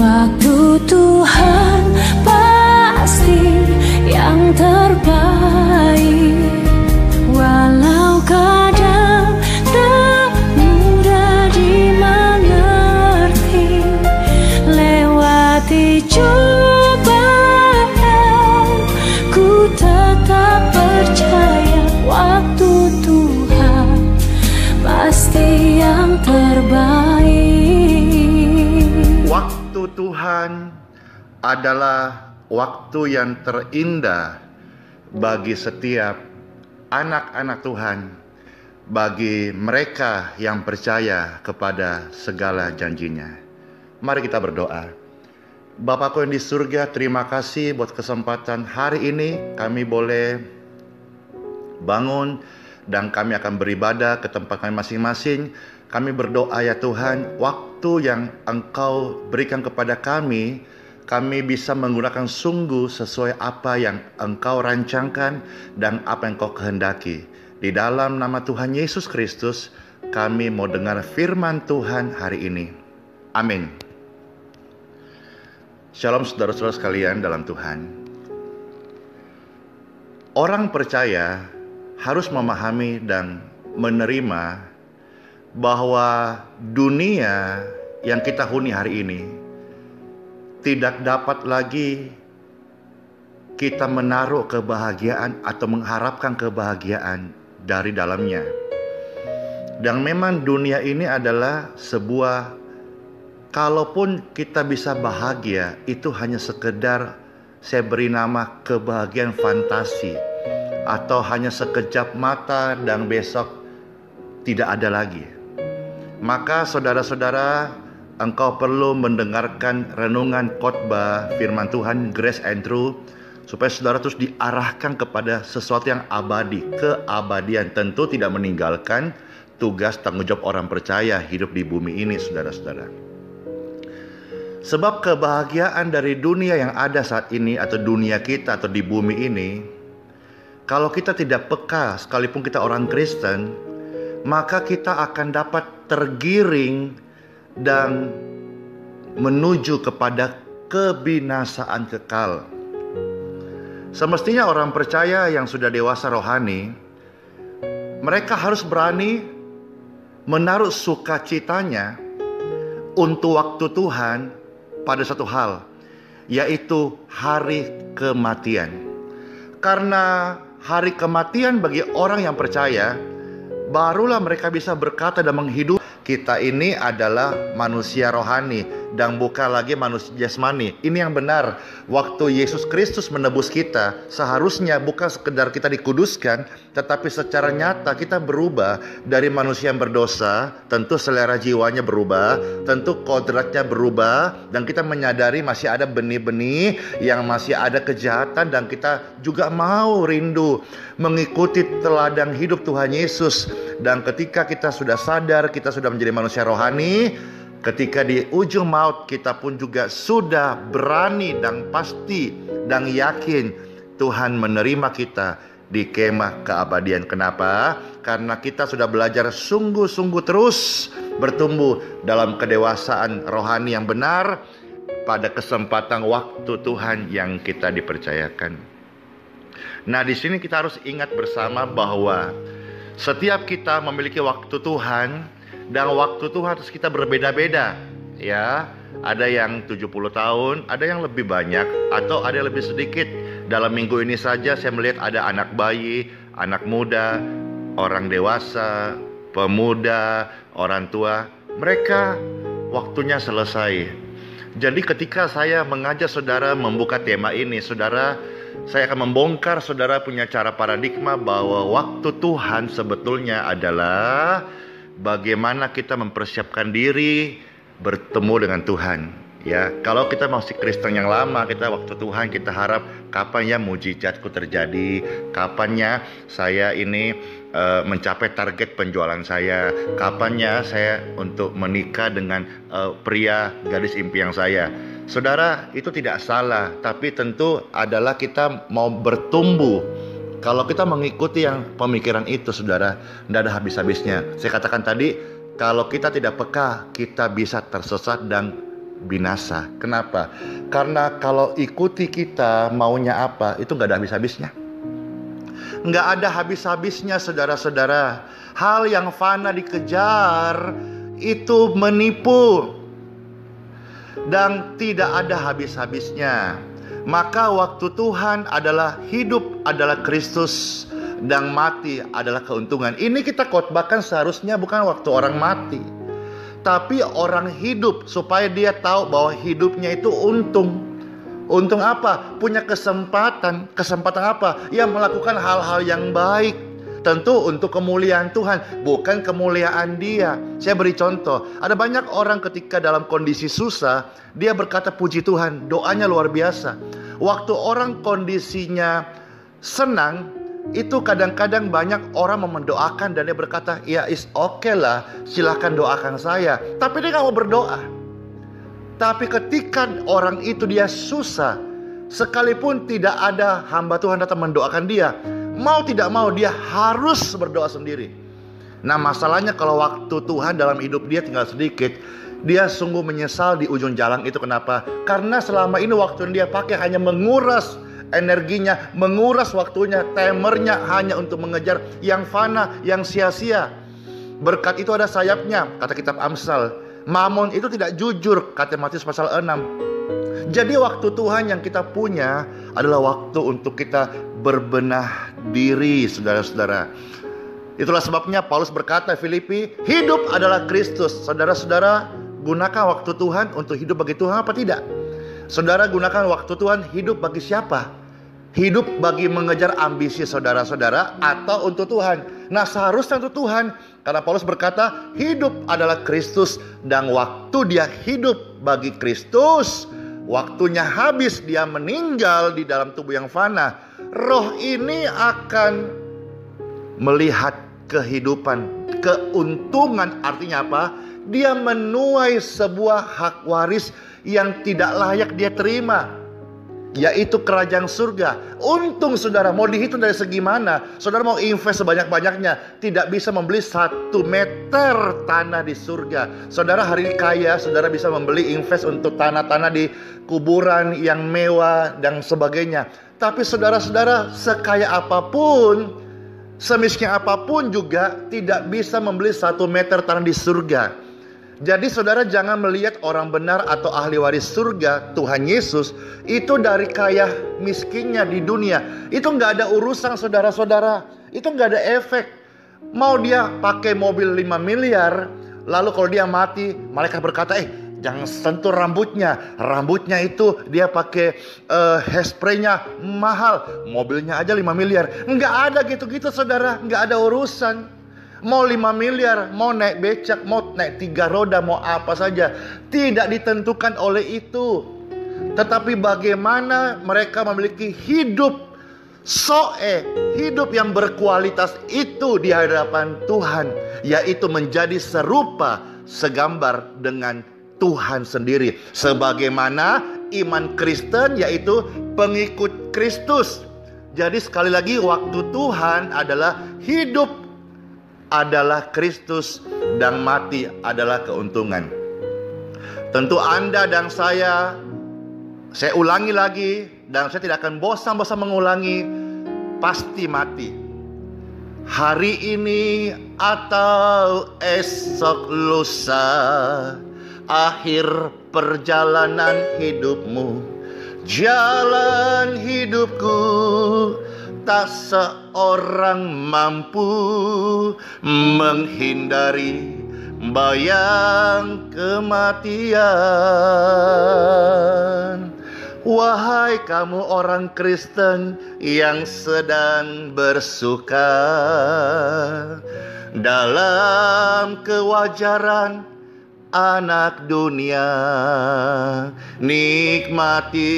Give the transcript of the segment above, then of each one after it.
Waktu Tuhan pasti yang terbaik, walau kadang tak mudah dimengerti. Lewati cobaan, ku tetap percaya waktu Tuhan pasti yang terbaik. Waktu Tuhan adalah waktu yang terindah bagi setiap anak-anak Tuhan, bagi mereka yang percaya kepada segala janjinya. Mari kita berdoa. Bapakku yang di surga, terima kasih buat kesempatan hari ini kami boleh bangun dan kami akan beribadah ke tempat kami masing-masing. Kami berdoa ya Tuhan, waktu yang Engkau berikan kepada kami bisa menggunakan sungguh sesuai apa yang Engkau rancangkan dan apa yang Engkau kehendaki. Di dalam nama Tuhan Yesus Kristus, kami mau dengar firman Tuhan hari ini. Amin. Shalom saudara-saudara sekalian dalam Tuhan. Orang percaya harus memahami dan menerima bahwa dunia yang kita huni hari ini tidak dapat lagi kita menaruh kebahagiaan atau mengharapkan kebahagiaan dari dalamnya. Dan memang dunia ini adalah sebuah, kalaupun kita bisa bahagia, itu hanya sekedar saya beri nama kebahagiaan fantasi, atau hanya sekejap mata dan besok tidak ada lagi. Maka saudara-saudara, engkau perlu mendengarkan renungan khotbah firman Tuhan Grace and Truth, supaya saudara terus diarahkan kepada sesuatu yang abadi, keabadian. Tentu tidak meninggalkan tugas tanggung jawab orang percaya hidup di bumi ini, saudara-saudara. Sebab kebahagiaan dari dunia yang ada saat ini, atau dunia kita atau di bumi ini, kalau kita tidak peka, sekalipun kita orang Kristen, maka kita akan dapat tergiring dan menuju kepada kebinasaan kekal. Semestinya orang percaya yang sudah dewasa rohani, mereka harus berani menaruh sukacitanya untuk waktu Tuhan pada satu hal, yaitu hari kematian. Karena hari kematian bagi orang yang percaya, barulah mereka bisa berkata dan menghidup. Kita ini adalah manusia rohani dan bukan lagi manusia jasmani. Ini yang benar. Waktu Yesus Kristus menebus kita, seharusnya bukan sekedar kita dikuduskan, tetapi secara nyata kita berubah dari manusia yang berdosa. Tentu selera jiwanya berubah, tentu kodratnya berubah, dan kita menyadari masih ada benih-benih yang masih ada kejahatan, dan kita juga mau rindu mengikuti teladan hidup Tuhan Yesus. Dan ketika kita sudah sadar, kita sudah menjadi manusia rohani, ketika di ujung maut kita pun juga sudah berani dan pasti dan yakin Tuhan menerima kita di kemah keabadian. Kenapa? Karena kita sudah belajar sungguh-sungguh terus bertumbuh dalam kedewasaan rohani yang benar pada kesempatan waktu Tuhan yang kita dipercayakan. Nah, di sini kita harus ingat bersama bahwa setiap kita memiliki waktu Tuhan, dan waktu Tuhan harus kita berbeda-beda, ya. Ada yang 70 tahun, ada yang lebih banyak, atau ada yang lebih sedikit. Dalam minggu ini saja saya melihat ada anak bayi, anak muda, orang dewasa, pemuda, orang tua. Mereka waktunya selesai. Jadi ketika saya mengajak saudara membuka tema ini, saya akan membongkar saudara punya cara paradigma bahwa waktu Tuhan sebetulnya adalah bagaimana kita mempersiapkan diri bertemu dengan Tuhan. Ya, kalau kita masih Kristen yang lama, kita waktu Tuhan kita harap kapan ya mujizatku terjadi, kapannya saya ini mencapai target penjualan saya, kapannya saya untuk menikah dengan pria gadis impian saya. Saudara, itu tidak salah, tapi tentu adalah kita mau bertumbuh. Kalau kita mengikuti yang pemikiran itu, saudara, tidak ada habis-habisnya. Saya katakan tadi, kalau kita tidak peka, kita bisa tersesat dan binasa. Kenapa? Karena kalau ikuti kita maunya apa, itu gak ada habis-habisnya. Nggak ada habis-habisnya, saudara-saudara. Hal yang fana dikejar itu menipu dan tidak ada habis-habisnya. Maka waktu Tuhan adalah hidup adalah Kristus dan mati adalah keuntungan. Ini kita khotbahkan seharusnya bukan waktu orang mati, tapi orang hidup, supaya dia tahu bahwa hidupnya itu untung. Untung apa? Punya kesempatan. Kesempatan apa? Ya, melakukan hal-hal yang baik. Tentu untuk kemuliaan Tuhan, bukan kemuliaan dia. Saya beri contoh. Ada banyak orang ketika dalam kondisi susah, dia berkata puji Tuhan. Doanya luar biasa. Waktu orang kondisinya senang, itu kadang-kadang banyak orang mendoakan dan dia berkata, ya is okay lah, silahkan doakan saya. Tapi dia gak mau berdoa. Tapi ketika orang itu dia susah, sekalipun tidak ada hamba Tuhan datang mendoakan dia, mau tidak mau dia harus berdoa sendiri. Nah, masalahnya kalau waktu Tuhan dalam hidup dia tinggal sedikit, dia sungguh menyesal di ujung jalan itu. Kenapa? Karena selama ini waktu yang dia pakai hanya menguras energinya, menguras waktunya, timernya hanya untuk mengejar yang fana, yang sia-sia. Berkat itu ada sayapnya, kata kitab Amsal. Mamon itu tidak jujur, kata Matius pasal 6. Jadi waktu Tuhan yang kita punya adalah waktu untuk kita berbenah diri, saudara-saudara. Itulah sebabnya Paulus berkata Filipi, hidup adalah Kristus. Saudara-saudara, gunakan waktu Tuhan untuk hidup bagi Tuhan apa tidak? Saudara gunakan waktu Tuhan hidup bagi siapa? Hidup bagi mengejar ambisi saudara-saudara atau untuk Tuhan? Nah, seharusnya untuk Tuhan. Karena Paulus berkata, hidup adalah Kristus. Dan waktu dia hidup bagi Kristus, waktunya habis, dia meninggal di dalam tubuh yang fana. Roh ini akan melihat kehidupan, keuntungan. Artinya apa? Dia menuai sebuah hak waris yang tidak layak dia terima, yaitu kerajaan surga. Untung saudara, mau dihitung dari segi mana? Saudara mau invest sebanyak-banyaknya, tidak bisa membeli 1 meter tanah di surga. Saudara hari ini kaya, saudara bisa membeli invest untuk tanah-tanah di kuburan yang mewah dan sebagainya. Tapi saudara-saudara, sekaya apapun, semiskin apapun juga tidak bisa membeli 1 meter tanah di surga. Jadi saudara jangan melihat orang benar atau ahli waris surga, Tuhan Yesus, itu dari kaya miskinnya di dunia. Itu gak ada urusan saudara-saudara. Itu gak ada efek. Mau dia pakai mobil 5 miliar, lalu kalau dia mati, malaikat berkata, jangan sentuh rambutnya. Rambutnya itu dia pakai hairspray-nya mahal. Mobilnya aja 5 miliar. Gak ada gitu-gitu saudara. Gak ada urusan. Mau 5 miliar, mau naik becak, mau naik 3 roda, mau apa saja, tidak ditentukan oleh itu. Tetapi bagaimana mereka memiliki hidup hidup yang berkualitas itu di hadapan Tuhan, yaitu menjadi serupa, segambar dengan Tuhan sendiri. Sebagaimana iman Kristen, yaitu pengikut Kristus. Jadi sekali lagi, waktu Tuhan adalah hidup adalah Kristus dan mati adalah keuntungan. Tentu Anda dan saya ulangi lagi dan saya tidak akan bosan-bosan mengulangi, pasti mati. Hari ini atau esok lusa, akhir perjalanan hidupmu. Jalan hidupku tak seorang mampu menghindari bayang kematian. Wahai kamu orang Kristen yang sedang bersuka dalam kewajaran anak dunia, nikmati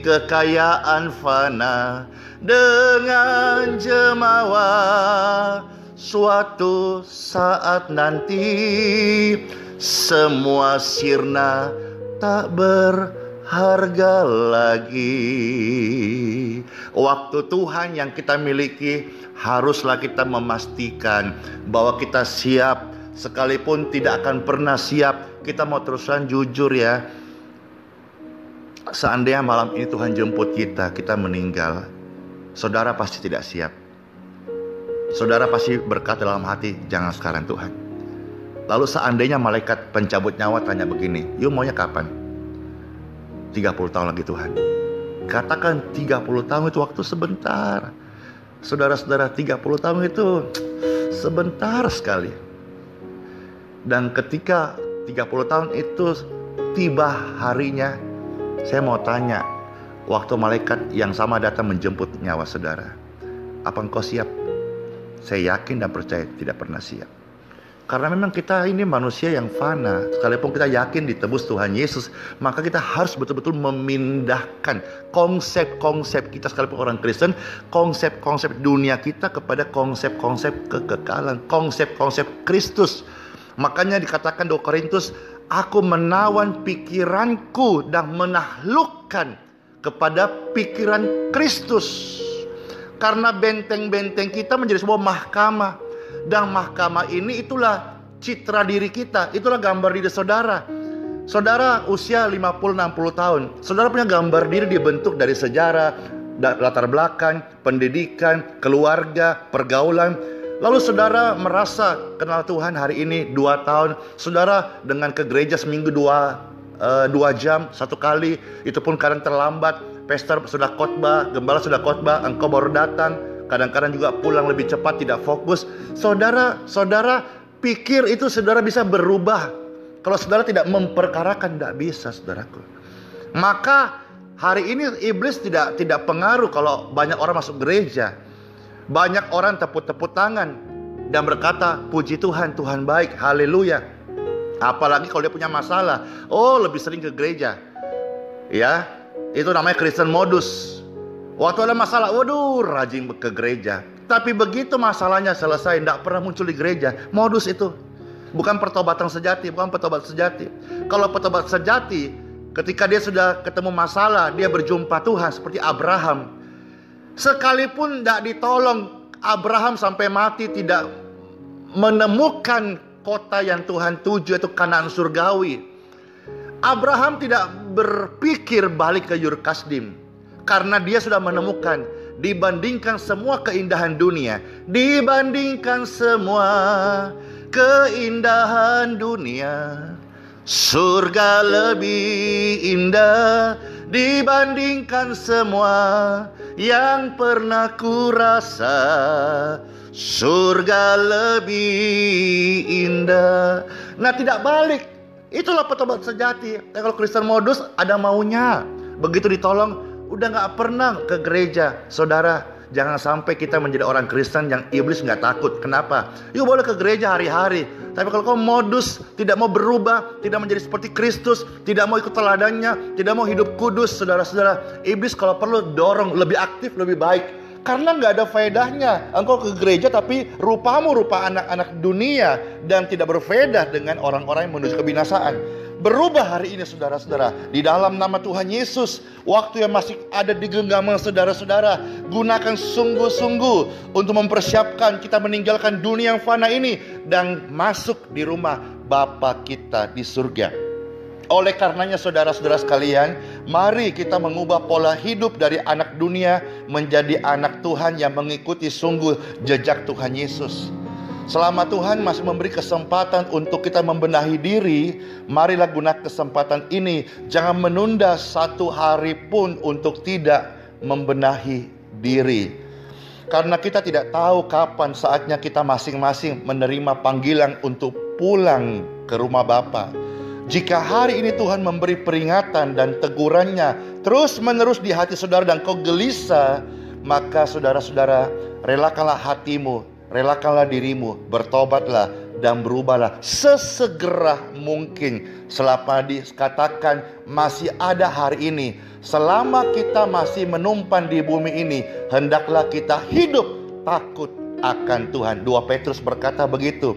kekayaan fana dengan jemawa. Suatu saat nanti semua sirna, tak berharga lagi. Waktu Tuhan yang kita miliki, haruslah kita memastikan bahwa kita siap. Sekalipun tidak akan pernah siap. Kita mau terusan jujur ya, Seandainya malam ini Tuhan jemput kita, kita meninggal, saudara pasti tidak siap. Saudara pasti berkata dalam hati, jangan sekarang Tuhan. Lalu seandainya malaikat pencabut nyawa tanya begini, yuk maunya kapan? 30 tahun lagi Tuhan. Katakan 30 tahun itu waktu sebentar. Saudara-saudara, 30 tahun itu sebentar sekali. Dan ketika 30 tahun itu tiba harinya, saya mau tanya, waktu malaikat yang sama datang menjemput nyawa saudara, apa engkau siap? Saya yakin dan percaya tidak pernah siap. Karena memang kita ini manusia yang fana. Sekalipun kita yakin ditebus Tuhan Yesus, maka kita harus betul-betul memindahkan konsep-konsep kita, sekalipun orang Kristen, konsep-konsep dunia kita kepada konsep-konsep kekekalan, konsep-konsep Kristus. Makanya dikatakan 2 Korintus, aku menawan pikiranku dan menaklukkan kepada pikiran Kristus. Karena benteng-benteng kita menjadi sebuah mahkamah. Dan mahkamah ini itulah citra diri kita. Itulah gambar diri saudara. Saudara usia 50-60 tahun. Saudara punya gambar diri dibentuk dari sejarah, latar belakang, pendidikan, keluarga, pergaulan. Lalu saudara merasa kenal Tuhan hari ini 2 tahun. Saudara dengan ke gereja seminggu 2 jam, 1 kali. Itu pun kadang terlambat. Pastor sudah khotbah, gembala sudah khotbah, engkau baru datang. Kadang-kadang juga pulang lebih cepat, tidak fokus. Saudara pikir itu saudara bisa berubah. Kalau saudara tidak memperkarakan, tidak bisa saudaraku. Maka hari ini iblis tidak pengaruh kalau banyak orang masuk gereja. Banyak orang tepuk-tepuk tangan dan berkata, puji Tuhan, Tuhan baik, haleluya. Apalagi kalau dia punya masalah, oh lebih sering ke gereja. Ya, itu namanya Kristen modus. Waktu ada masalah, waduh rajin ke gereja. Tapi begitu masalahnya selesai, tidak pernah muncul di gereja. Modus itu. Bukan pertobatan sejati, bukan pertobatan sejati. Kalau pertobatan sejati, ketika dia sudah ketemu masalah, dia berjumpa Tuhan seperti Abraham. Sekalipun tidak ditolong, Abraham sampai mati tidak menemukan kota yang Tuhan tuju, itu Kanaan surgawi. Abraham tidak berpikir balik ke Ur Kasdim. Karena dia sudah menemukan, dibandingkan semua keindahan dunia, dibandingkan semua keindahan dunia, surga lebih indah dibandingkan semua yang pernah ku rasa. Surga lebih indah. Nah, tidak balik. Itulah pertobatan sejati. Kalau Kristen modus ada maunya. Begitu ditolong, udah gak pernah ke gereja. Saudara, jangan sampai kita menjadi orang Kristen yang iblis gak takut. Kenapa? Yuk boleh ke gereja hari-hari. Tapi kalau kau modus, tidak mau berubah, tidak menjadi seperti Kristus, tidak mau ikut teladannya, tidak mau hidup kudus, saudara-saudara, iblis kalau perlu dorong lebih aktif, lebih baik. Karena gak ada faedahnya engkau ke gereja tapi rupamu rupa anak-anak dunia dan tidak berfaedah dengan orang-orang yang menuju kebinasaan. Berubah hari ini saudara-saudara, di dalam nama Tuhan Yesus. Waktu yang masih ada di genggaman saudara-saudara, gunakan sungguh-sungguh untuk mempersiapkan kita meninggalkan dunia yang fana ini dan masuk di rumah Bapa kita di surga. Oleh karenanya saudara-saudara sekalian, mari kita mengubah pola hidup dari anak dunia menjadi anak Tuhan yang mengikuti sungguh jejak Tuhan Yesus. Selama Tuhan masih memberi kesempatan untuk kita membenahi diri, marilah gunakan kesempatan ini. Jangan menunda 1 hari pun untuk tidak membenahi diri. Karena kita tidak tahu kapan saatnya kita masing-masing menerima panggilan untuk pulang ke rumah Bapa. Jika hari ini Tuhan memberi peringatan dan tegurannya terus menerus di hati saudara dan kau gelisah, maka saudara-saudara, relakanlah hatimu, relakanlah dirimu, bertobatlah dan berubahlah sesegera mungkin. Selama dikatakan masih ada hari ini, selama kita masih menumpan di bumi ini, hendaklah kita hidup takut akan Tuhan. 2 Petrus berkata begitu.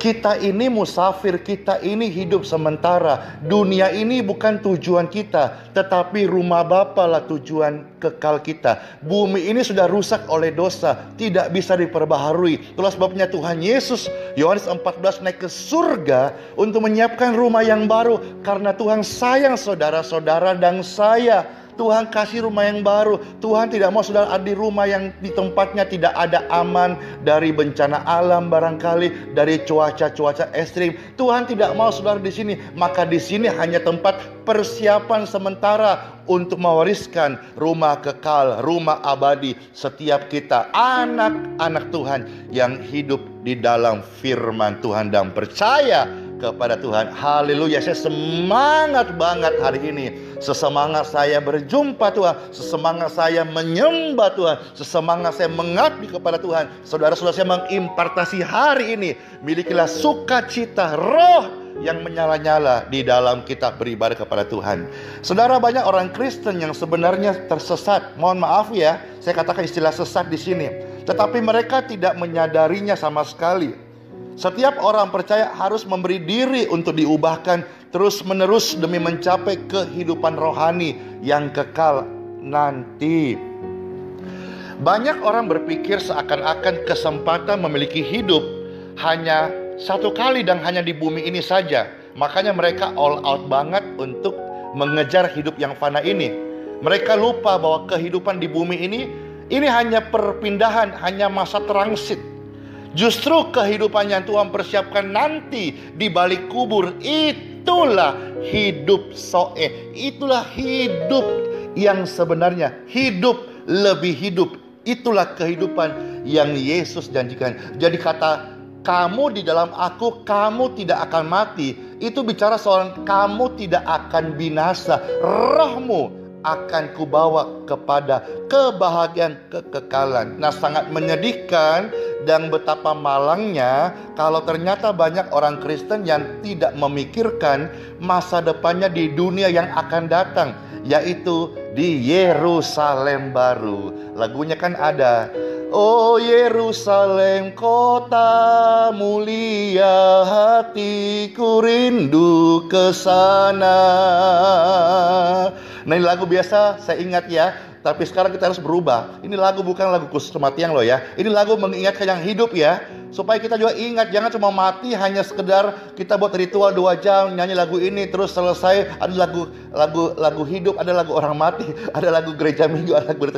Kita ini musafir, kita ini hidup sementara. Dunia ini bukan tujuan kita, tetapi rumah Bapa lah tujuan kekal kita. Bumi ini sudah rusak oleh dosa, tidak bisa diperbaharui. Itulah sebabnya Tuhan Yesus, Yohanes 14, naik ke surga untuk menyiapkan rumah yang baru. Karena Tuhan sayang saudara-saudara dan saya. Tuhan kasih rumah yang baru. Tuhan tidak mau saudara ada di rumah yang di tempatnya tidak ada aman dari bencana alam, barangkali dari cuaca ekstrim. Tuhan tidak mau saudara di sini. Maka di sini hanya tempat persiapan sementara untuk mewariskan rumah kekal, rumah abadi setiap kita, anak-anak Tuhan yang hidup di dalam firman Tuhan dan percaya kepada Tuhan. Haleluya, saya semangat banget hari ini. Sesemangat saya berjumpa Tuhan, sesemangat saya menyembah Tuhan, sesemangat saya mengabdi kepada Tuhan. Saudara-saudara, saya mengimpartasi hari ini, milikilah sukacita roh yang menyala-nyala di dalam kita beribadah kepada Tuhan. Saudara, banyak orang Kristen yang sebenarnya tersesat. Mohon maaf ya, saya katakan istilah sesat di sini. Tetapi mereka tidak menyadarinya sama sekali. Setiap orang percaya harus memberi diri untuk diubahkan terus-menerus demi mencapai kehidupan rohani yang kekal nanti. Banyak orang berpikir seakan-akan kesempatan memiliki hidup hanya satu kali dan hanya di bumi ini saja. Makanya mereka all out banget untuk mengejar hidup yang fana ini. Mereka lupa bahwa kehidupan di bumi ini hanya perpindahan, hanya masa transit. Justru kehidupan yang Tuhan persiapkan nanti di balik kubur, itulah hidup soe. Itulah hidup yang sebenarnya, hidup lebih hidup. Itulah kehidupan yang Yesus janjikan. Jadi kata kamu di dalam aku, kamu tidak akan mati, itu bicara soal kamu tidak akan binasa. Rohmu akan kubawa kepada kebahagiaan kekekalan. Nah, sangat menyedihkan dan betapa malangnya kalau ternyata banyak orang Kristen yang tidak memikirkan masa depannya di dunia yang akan datang, yaitu di Yerusalem baru. Lagunya kan ada, oh Yerusalem kota mulia, hatiku rindu ke sana. Nah, ini lagu biasa saya ingat ya, tapi sekarang kita harus berubah. Ini lagu bukan lagu khusus kematian loh ya. Ini lagu mengingatkan yang hidup ya, supaya kita juga ingat, jangan cuma mati hanya sekedar kita buat ritual 2 jam nyanyi lagu ini terus selesai. Ada lagu hidup, ada lagu orang mati, ada lagu gereja minggu, ada lagu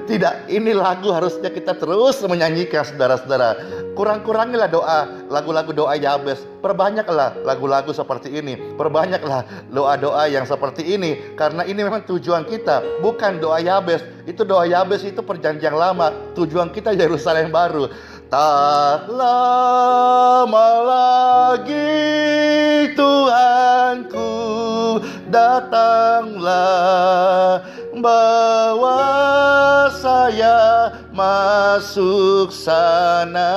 tidak. Ini lagu harusnya kita terus menyanyikan, saudara-saudara. Kurang-kurangilah lagu-lagu doa Yabes. Perbanyaklah lagu-lagu seperti ini. Perbanyaklah doa-doa yang seperti ini. Karena ini memang tujuan kita, bukan doa Yabes. Itu doa Yabes itu perjanjian lama. Tujuan kita Yerusalem baru. Tak lama lagi Tuhanku, datanglah, bawa saya masuk sana.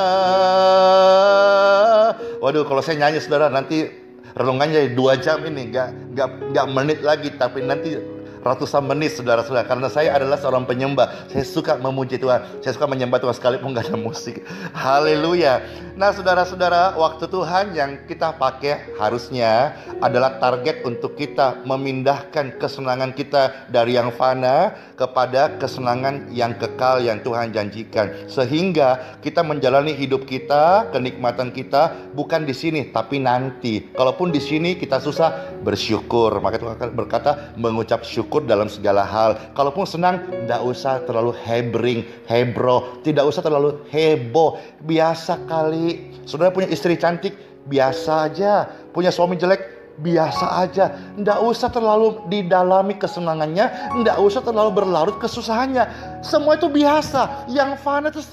Waduh, kalau saya nyanyi saudara, nanti renungannya 2 jam ini, nggak menit lagi, tapi nanti ratusan menit saudara-saudara. Karena saya adalah seorang penyembah, saya suka memuji Tuhan, saya suka menyembah Tuhan sekalipun gak ada musik. Haleluya. Nah saudara-saudara, waktu Tuhan yang kita pakai harusnya adalah target untuk kita memindahkan kesenangan kita dari yang fana kepada kesenangan yang kekal yang Tuhan janjikan, sehingga kita menjalani hidup kita, kenikmatan kita bukan di sini tapi nanti. Kalaupun di sini kita susah, bersyukur. Maka Tuhan berkata mengucap syukur dalam segala hal. Kalaupun senang, tidak usah terlalu hebro, tidak usah terlalu heboh, biasa kali. Saudara punya istri cantik, biasa aja. Punya suami jelek, biasa aja. Tidak usah terlalu didalami kesenangannya, tidak usah terlalu berlarut kesusahannya. Semua itu biasa. Yang fana itu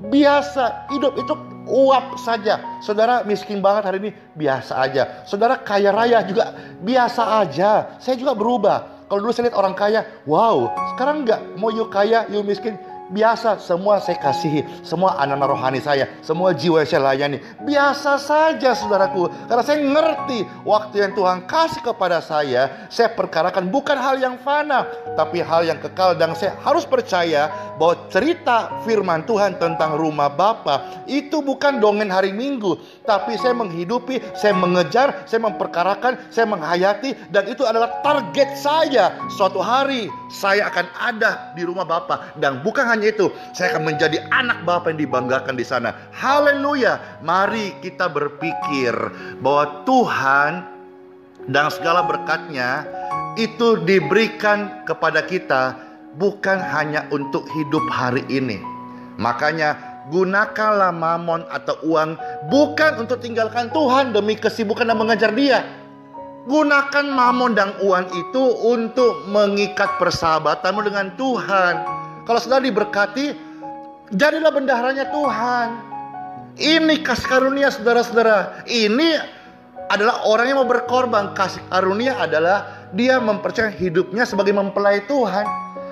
biasa. Hidup itu uap saja. Saudara miskin banget hari ini, biasa aja. Saudara kaya raya juga biasa aja. Saya juga berubah. Kalau dulu saya lihat orang kaya, wow. Sekarang enggak, mau you kaya, you miskin, biasa, semua saya kasihi, semua anak-anak rohani saya, semua jiwa yang saya layani. Biasa saja saudaraku, karena saya ngerti waktu yang Tuhan kasih kepada saya perkarakan bukan hal yang fana, tapi hal yang kekal. Dan saya harus percaya bahwa cerita firman Tuhan tentang rumah Bapa itu bukan dongeng hari Minggu, tapi saya menghidupi, saya mengejar, saya memperkarakan, saya menghayati, dan itu adalah target saya. Suatu hari saya akan ada di rumah Bapa, dan bukan hanya itu, saya akan menjadi anak Bapa yang dibanggakan di sana. Haleluya. Mari kita berpikir bahwa Tuhan dan segala berkat-Nya itu diberikan kepada kita bukan hanya untuk hidup hari ini. Makanya gunakanlah mamon atau uang bukan untuk tinggalkan Tuhan demi kesibukan dan mengejar Dia. Gunakan mamon dan uang itu untuk mengikat persahabatanmu dengan Tuhan. Kalau saudara diberkati, jadilah bendaharanya Tuhan. Ini kasih karunia saudara-saudara. Ini adalah orang yang mau berkorban. Kasih karunia adalah dia mempercayai hidupnya sebagai mempelai Tuhan.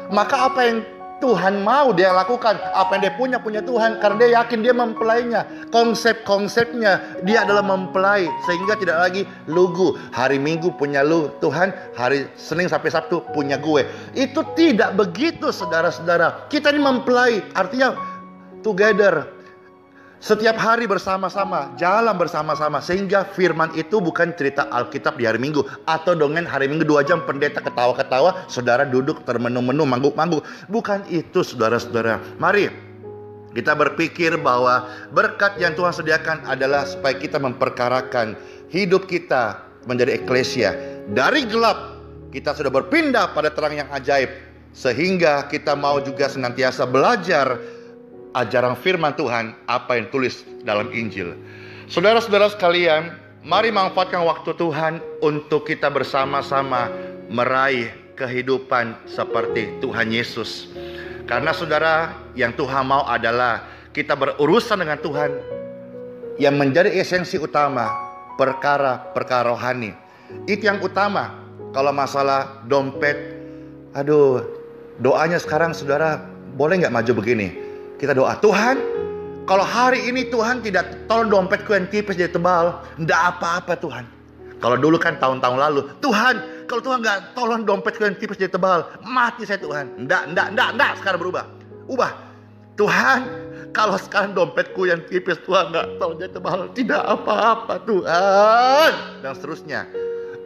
Maka apa yang Tuhan mau dia lakukan, apa yang dia punya Tuhan, karena dia yakin dia mempelainya. Konsepnya dia adalah mempelai, sehingga tidak lagi lugu. Hari Minggu punya lu Tuhan, hari Senin sampai Sabtu punya gue. Itu tidak begitu saudara-saudara. Kita ini mempelai, artinya together. Setiap hari bersama-sama, jalan bersama-sama. Sehingga firman itu bukan cerita Alkitab di hari Minggu, atau dongeng hari Minggu 2 jam pendeta ketawa-ketawa, saudara duduk termenung-menung, mangguk-mangguk. Bukan itu saudara-saudara. Mari kita berpikir bahwa berkat yang Tuhan sediakan adalah supaya kita memperkarakan hidup kita menjadi eklesia. Dari gelap kita sudah berpindah pada terang yang ajaib, sehingga kita mau juga senantiasa belajar ajaran firman Tuhan, apa yang tulis dalam Injil. Saudara-saudara sekalian, mari manfaatkan waktu Tuhan untuk kita bersama-sama meraih kehidupan seperti Tuhan Yesus. Karena saudara, yang Tuhan mau adalah kita berurusan dengan Tuhan. Yang menjadi esensi utama, perkara-perkara rohani. Itu yang utama. Kalau masalah dompet, aduh, doanya sekarang saudara, boleh gak maju begini? Kita doa, Tuhan, kalau hari ini Tuhan tidak tolong dompetku yang tipis jadi tebal, enggak apa-apa Tuhan. Kalau dulu kan tahun-tahun lalu, Tuhan, kalau Tuhan enggak tolong dompetku yang tipis jadi tebal, mati saya Tuhan. Enggak, sekarang berubah. Ubah. Tuhan, kalau sekarang dompetku yang tipis Tuhan enggak tolong jadi tebal, tidak apa-apa Tuhan. Dan seterusnya.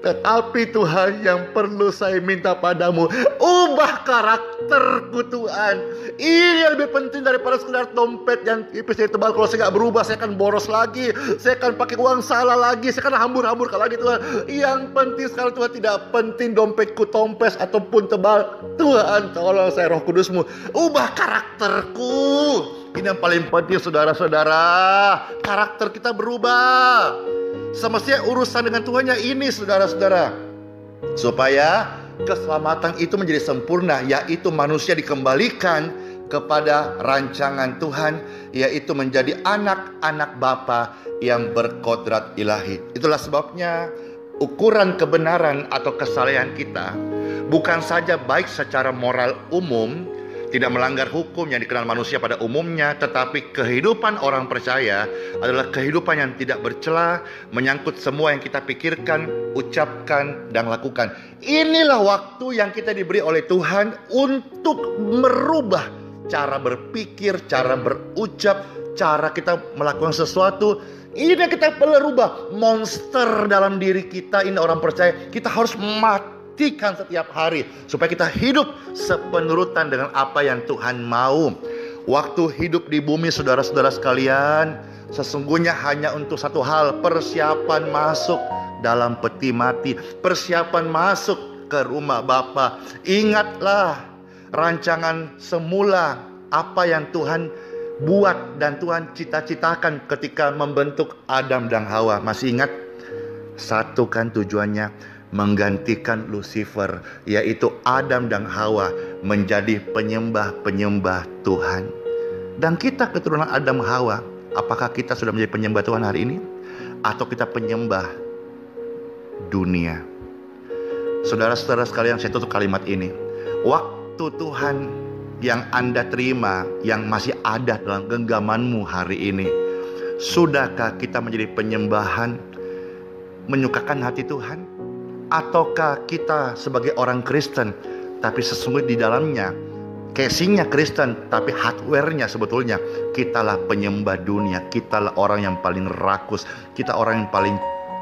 Tetapi Tuhan, yang perlu saya minta padamu, ubah karakterku Tuhan. Ini yang lebih penting daripada sekedar dompet yang tipis jadi tebal. Kalau saya gak berubah, saya akan boros lagi, saya akan pakai uang salah lagi, saya akan hambur-hamburkan lagi Tuhan. Yang penting sekarang Tuhan, tidak penting dompetku tompes ataupun tebal. Tuhan, tolong saya, Roh Kudus-Mu, ubah karakterku. Ini yang paling penting saudara-saudara. Karakter kita berubah. Semestinya urusan dengan Tuhannya ini saudara-saudara, supaya keselamatan itu menjadi sempurna, yaitu manusia dikembalikan kepada rancangan Tuhan, yaitu menjadi anak-anak Bapa yang berkodrat ilahi. Itulah sebabnya ukuran kebenaran atau kesalehan kita bukan saja baik secara moral umum, tidak melanggar hukum yang dikenal manusia pada umumnya, tetapi kehidupan orang percaya adalah kehidupan yang tidak bercela, menyangkut semua yang kita pikirkan, ucapkan, dan lakukan. Inilah waktu yang kita diberi oleh Tuhan untuk merubah cara berpikir, cara berucap, cara kita melakukan sesuatu. Ini yang kita perlu rubah. Monster dalam diri kita, ini orang percaya, kita harus matikan setiap hari supaya kita hidup sepenurutan dengan apa yang Tuhan mau. Waktu hidup di bumi saudara-saudara sekalian, sesungguhnya hanya untuk satu hal, persiapan masuk dalam peti mati, persiapan masuk ke rumah Bapa. Ingatlah rancangan semula, apa yang Tuhan buat dan Tuhan cita-citakan ketika membentuk Adam dan Hawa. Masih ingat? Satu kan tujuannya, menggantikan Lucifer, yaitu Adam dan Hawa menjadi penyembah-penyembah Tuhan. Dan kita keturunan Adam Hawa, apakah kita sudah menjadi penyembah Tuhan hari ini? Atau kita penyembah dunia? Saudara-saudara sekalian, saya tutup kalimat ini. Waktu Tuhan yang Anda terima, yang masih ada dalam genggamanmu hari ini? Sudahkah kita menjadi penyembahan, menyukakan hati Tuhan? Ataukah kita sebagai orang Kristen, tapi sesungguhnya di dalamnya casingnya Kristen, tapi hardware-nya sebetulnya kitalah penyembah dunia, kitalah orang yang paling rakus, kita orang yang paling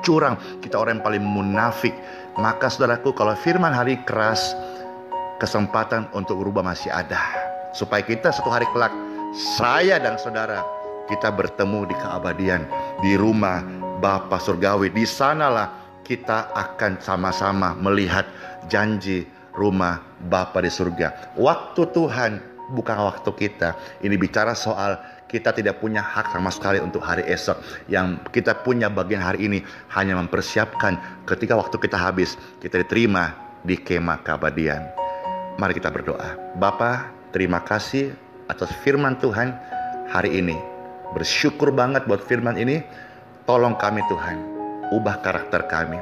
curang, kita orang yang paling munafik. Maka saudaraku, kalau firman hari keras, kesempatan untuk berubah masih ada, supaya kita satu hari kelak, saya dan saudara, kita bertemu di keabadian, di rumah Bapa Surgawi. Di sanalah kita akan sama-sama melihat janji rumah Bapa di surga. Waktu Tuhan bukan waktu kita. Ini bicara soal kita tidak punya hak sama sekali untuk hari esok. Yang kita punya bagian hari ini hanya mempersiapkan ketika waktu kita habis, kita diterima di kemah keabadian. Mari kita berdoa. Bapa, terima kasih atas firman Tuhan hari ini. Bersyukur banget buat firman ini. Tolong kami Tuhan, ubah karakter kami.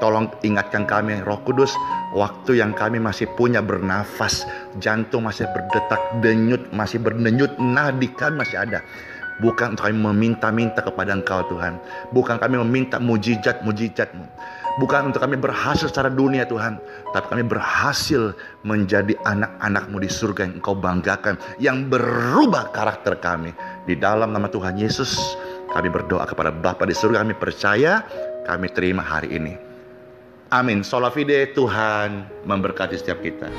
Tolong ingatkan kami Roh Kudus, waktu yang kami masih punya bernafas, jantung masih berdetak denyut, masih berdenyut, nadi kami masih ada. Bukan untuk kami meminta-minta kepada Engkau Tuhan. Bukan kami meminta mujizat-mujizat-Mu. Bukan untuk kami berhasil secara dunia Tuhan, tapi kami berhasil menjadi anak-anak-Mu di surga yang Engkau banggakan, yang berubah karakter kami. Di dalam nama Tuhan Yesus, kami berdoa kepada Bapa di surga. Kami percaya, kami terima hari ini. Amin. Sola fide, Tuhan memberkati setiap kita.